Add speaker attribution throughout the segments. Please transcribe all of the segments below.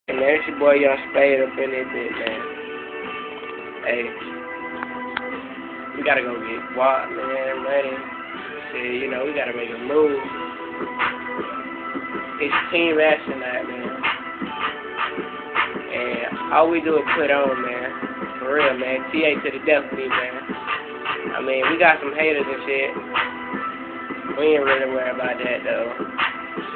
Speaker 1: Hey man, it's your boy Young Spade up in this bit, man. Hey, we gotta go get guap, man, money. Shit, you know, we gotta make a move. It's team action night, man. And all we do is put on, man. For real, man. TA to the death of me, man. I mean, we got some haters and shit. We ain't really worried about that, though.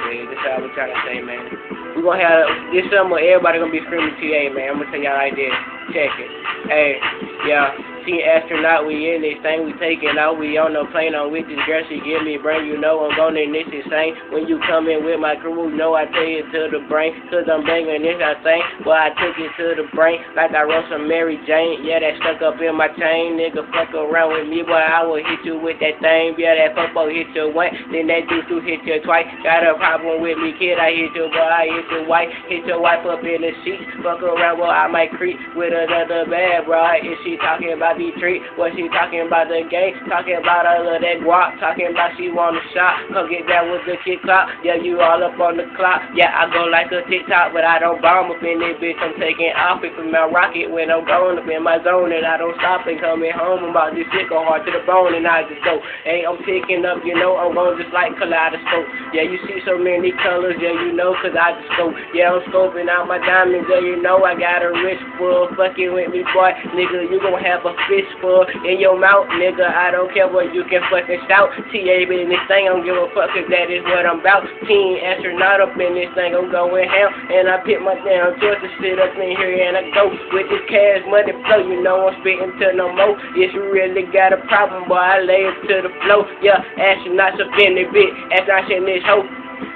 Speaker 1: Shit, that's all we trying to say, man. We gonna have this summer. Everybody gonna be screaming TA, man. I'm gonna tell y'all like this. Check it. Hey, yeah. Team astronaut, we in this thing, we taking out, we on the plane, I'm with this girl, she give me brain, you know I'm going in this insane. When you come in with my crew, you know I take it to the brain, cause I'm banging this, I think, well I took it to the brain, like I wrote some Mary Jane, yeah that stuck up in my chain, nigga fuck around with me, boy I will hit you with that thing, yeah that fuckbo hit you once, then that dude hit you twice, got a problem with me kid, I hit you boy, I hit your wife up in the sheets, fuck around, well I might creep with another bad bro, if she talking about the treat, what she talking about the game, talking about all of that guap, talking about she want a shot, come get down with the kick clock, yeah you all up on the clock, yeah I go like a TikTok, but I don't bomb up in this bitch, I'm taking off it from my rocket when I'm going up in my zone, and I don't stop and coming home, I'm about this shit go hard to the bone, and I just go, hey I'm picking up, you know, I'm going just like kaleidoscope, yeah you see so many colors, yeah you know, cause I just go, yeah I'm scoping out my diamonds, yeah you know, I got a wrist full, fucking with me boy, nigga you gon' have a fist full in your mouth, nigga, I don't care what you can fucking shout, TA in this thing, I don't give a fuck cause that is what I'm about, team astronaut up in this thing, I'm going ham, and I pick my damn choice to sit up in here and I go with this cash money flow, you know I'm spitting to no more, if you really got a problem, boy, I lay it to the flow, yeah, astronauts up in the bit, astronauts in this hoe,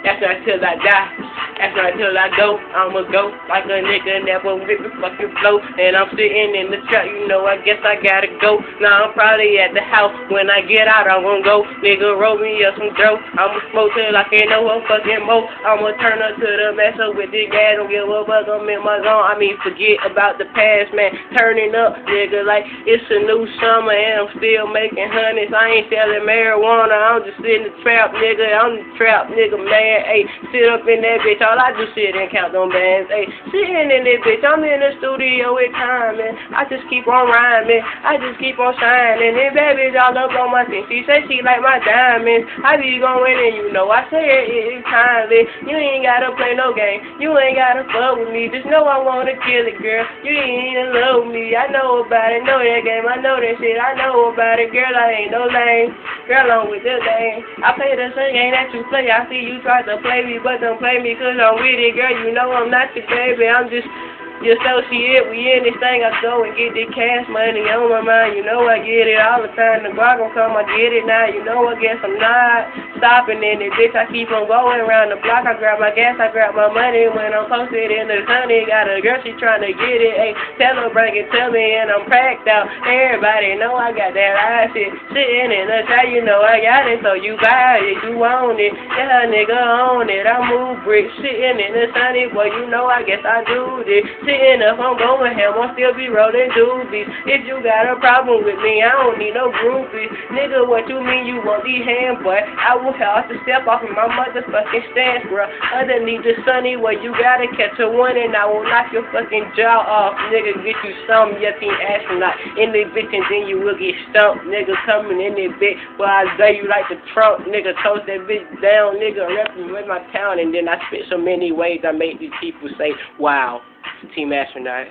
Speaker 1: that's not till I die. That's not till I go. I'ma go like a nigga never with the fucking flow. And I'm sitting in the truck, you know, I guess I gotta go. Now I'm probably at the house. When I get out, I'm gonna go. Nigga, roll me up some dope. I'ma smoke till I can't know what fucking more. I'ma turn up to the mess up with this gas. Don't give a fuck, I'm in my zone. I mean, forget about the past, man. Turning up, nigga, like it's a new summer and I'm still making honeys. I ain't selling marijuana. I'm just in the trap, nigga. I'm the trap, nigga, man. Hey, sit up in that bitch. All I do shit and count them bands. Hey, sitting in this bitch. I'm in the studio with time, man. I just keep on rhyming. I just keep on shining. And baby's all up on my thing. She say she like my diamonds. I be going and you know I say it's timely. You ain't gotta play no game. You ain't gotta fuck with me. Just know I wanna kill it, girl. You ain't in love with me. I know about it. Know that game. I know that shit. I know about it, girl. I ain't no lame. Girl, I'm with the game. I play the same game that you play. I see you try to play me, but don't play me cause I'm with it, girl. You know I'm not your baby. I'm just associate. We in this thing. I go and get this cash money on my mind. You know I get it all the time. The guap gon' come, I get it now. You know I guess I'm not stopping in it, bitch. I keep on going around the block. I grab my gas, I grab my money when I'm posted in the sunny. Got a girl, she tryna get it. Hey, tell her bring it to me and I'm cracked out. Everybody know I got that high shit sitting in the shot. You know I got it, so you buy it, you own it. Yeah, nigga own it. I move bricks sitting in the sunny, boy. You know I guess I do this. Sitting up, I'm going ham, I'll still be rolling doobies. If you got a problem with me, I don't need no groupies. Nigga, what you mean you want these hand, boy? I will have to step off of my motherfucking stance, bro. Underneath the sunny, where you gotta catch a one and I will knock your fucking jaw off. Nigga, get you some, your team astronaut in the bitch and then you will get stumped. Nigga, coming in this bitch, but I say you like the trunk. Nigga, toast that bitch down, nigga, repping with my town. And then I spit so many ways I make these people say, wow. Team Astronaut.